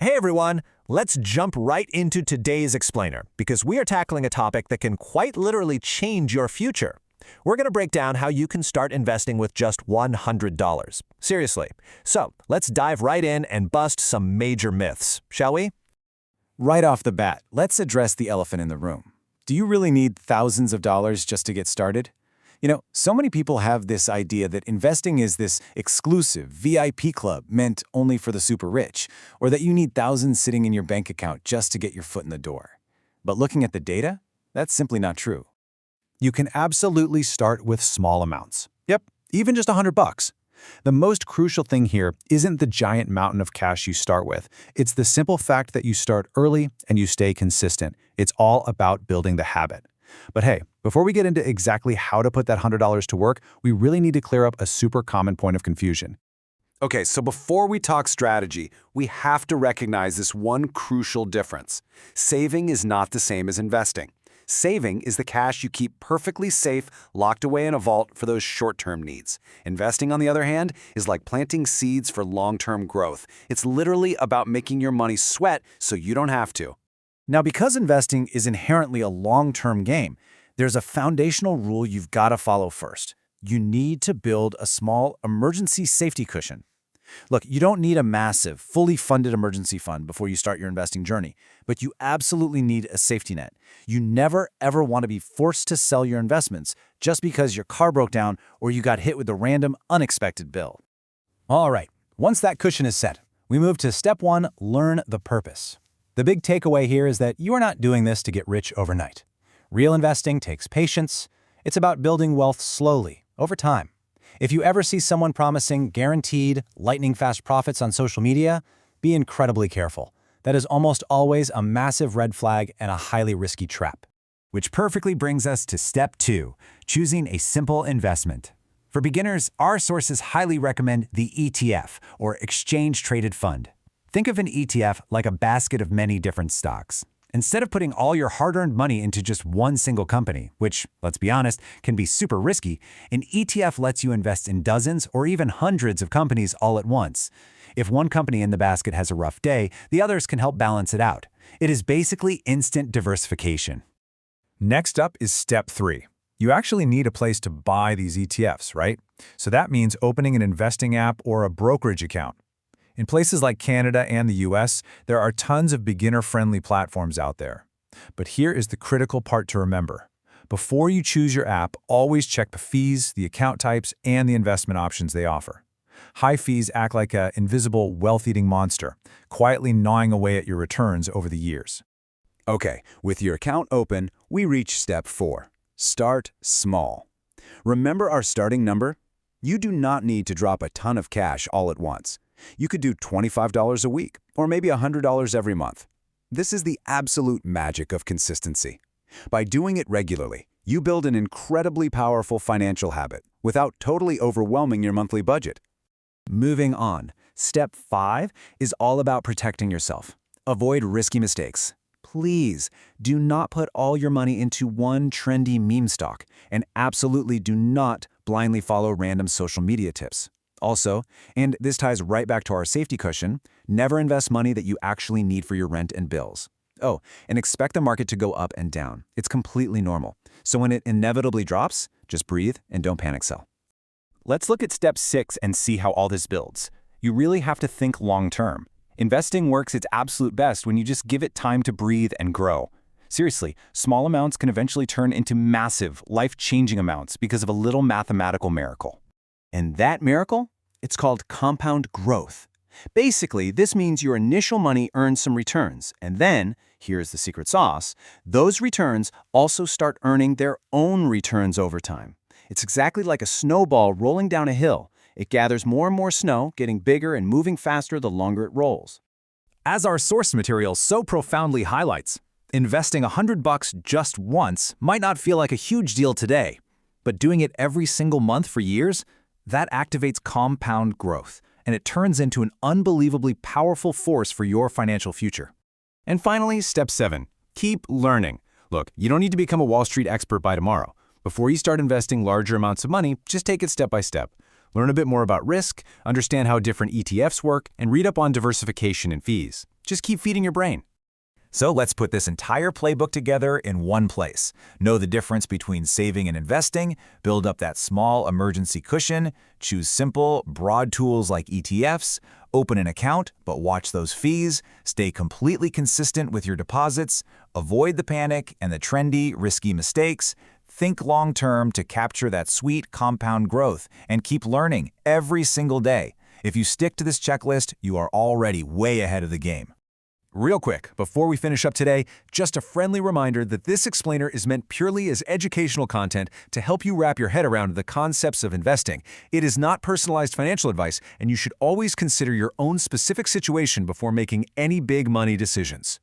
Hey everyone, let's jump right into today's explainer because we are tackling a topic that can quite literally change your future. We're going to break down how you can start investing with just $100. Seriously. So let's dive right in and bust some major myths, shall we? Right off the bat, let's address the elephant in the room. Do you really need thousands of dollars just to get started? So many people have this idea that investing is this exclusive VIP club meant only for the super rich, or that you need thousands sitting in your bank account just to get your foot in the door. But looking at the data, that's simply not true. You can absolutely start with small amounts. Yep, even just $100. The most crucial thing here isn't the giant mountain of cash you start with. It's the simple fact that you start early and you stay consistent. It's all about building the habit. But hey, before we get into exactly how to put that $100 to work, we really need to clear up a super common point of confusion. Okay, so before we talk strategy, we have to recognize this one crucial difference. Saving is not the same as investing. Saving is the cash you keep perfectly safe, locked away in a vault for those short-term needs. Investing, on the other hand, is like planting seeds for long-term growth. It's literally about making your money sweat so you don't have to. Now, because investing is inherently a long-term game, there's a foundational rule you've got to follow first. You need to build a small emergency safety cushion. Look, you don't need a massive, fully funded emergency fund before you start your investing journey, but you absolutely need a safety net. You never, ever want to be forced to sell your investments just because your car broke down or you got hit with a random, unexpected bill. All right, once that cushion is set, we move to step 1, learn the purpose. The big takeaway here is that you are not doing this to get rich overnight. Real investing takes patience. It's about building wealth slowly, over time. If you ever see someone promising guaranteed, lightning-fast profits on social media, be incredibly careful. That is almost always a massive red flag and a highly risky trap. Which perfectly brings us to step 2, choosing a simple investment. For beginners, our sources highly recommend the ETF, or Exchange-Traded Fund. Think of an ETF like a basket of many different stocks. Instead of putting all your hard-earned money into just one single company, which, let's be honest, can be super risky, an ETF lets you invest in dozens or even hundreds of companies all at once. If one company in the basket has a rough day, the others can help balance it out. It is basically instant diversification. Next up is step 3. You actually need a place to buy these ETFs, right? So that means opening an investing app or a brokerage account. In places like Canada and the US, there are tons of beginner-friendly platforms out there. But here is the critical part to remember. Before you choose your app, always check the fees, the account types, and the investment options they offer. High fees act like an invisible wealth-eating monster, quietly gnawing away at your returns over the years. Okay, with your account open, we reach step 4. Start small. Remember our starting number? You do not need to drop a ton of cash all at once. You could do $25 a week, or maybe $100 every month. This is the absolute magic of consistency. By doing it regularly, you build an incredibly powerful financial habit without totally overwhelming your monthly budget. Moving on, step 5 is all about protecting yourself. Avoid risky mistakes. Please do not put all your money into one trendy meme stock, and absolutely do not blindly follow random social media tips. Also, and this ties right back to our safety cushion, never invest money that you actually need for your rent and bills. Oh, and expect the market to go up and down. It's completely normal. So when it inevitably drops, just breathe and don't panic sell. Let's look at step 6 and see how all this builds. You really have to think long-term. Investing works its absolute best when you just give it time to breathe and grow. Seriously, small amounts can eventually turn into massive, life-changing amounts because of a little mathematical miracle. And that miracle? It's called compound growth. Basically, this means your initial money earns some returns, and then, here's the secret sauce, those returns also start earning their own returns over time. It's exactly like a snowball rolling down a hill. It gathers more and more snow, getting bigger and moving faster the longer it rolls. As our source material so profoundly highlights, investing $100 just once might not feel like a huge deal today, but doing it every single month for years, that activates compound growth, and it turns into an unbelievably powerful force for your financial future. And finally, step 7, keep learning. Look, you don't need to become a Wall Street expert by tomorrow. Before you start investing larger amounts of money, just take it step by step. Learn a bit more about risk, understand how different ETFs work, and read up on diversification and fees. Just keep feeding your brain. So let's put this entire playbook together in one place. Know the difference between saving and investing, build up that small emergency cushion, choose simple, broad tools like ETFs, open an account, but watch those fees, stay completely consistent with your deposits, avoid the panic and the trendy, risky mistakes, think long-term to capture that sweet compound growth, and keep learning every single day. If you stick to this checklist, you are already way ahead of the game. Real quick, before we finish up today, just a friendly reminder that this explainer is meant purely as educational content to help you wrap your head around the concepts of investing. It is not personalized financial advice, and you should always consider your own specific situation before making any big money decisions.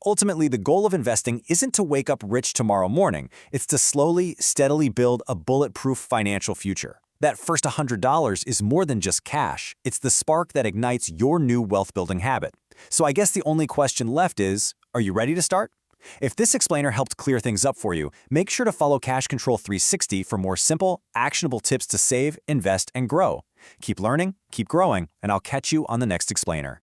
Ultimately, the goal of investing isn't to wake up rich tomorrow morning. It's to slowly, steadily build a bulletproof financial future. That first $100 is more than just cash. It's the spark that ignites your new wealth-building habit. So I guess the only question left is, are you ready to start? If this explainer helped clear things up for you, make sure to follow Cash Control 360 for more simple, actionable tips to save, invest, and grow. Keep learning, keep growing, and I'll catch you on the next explainer.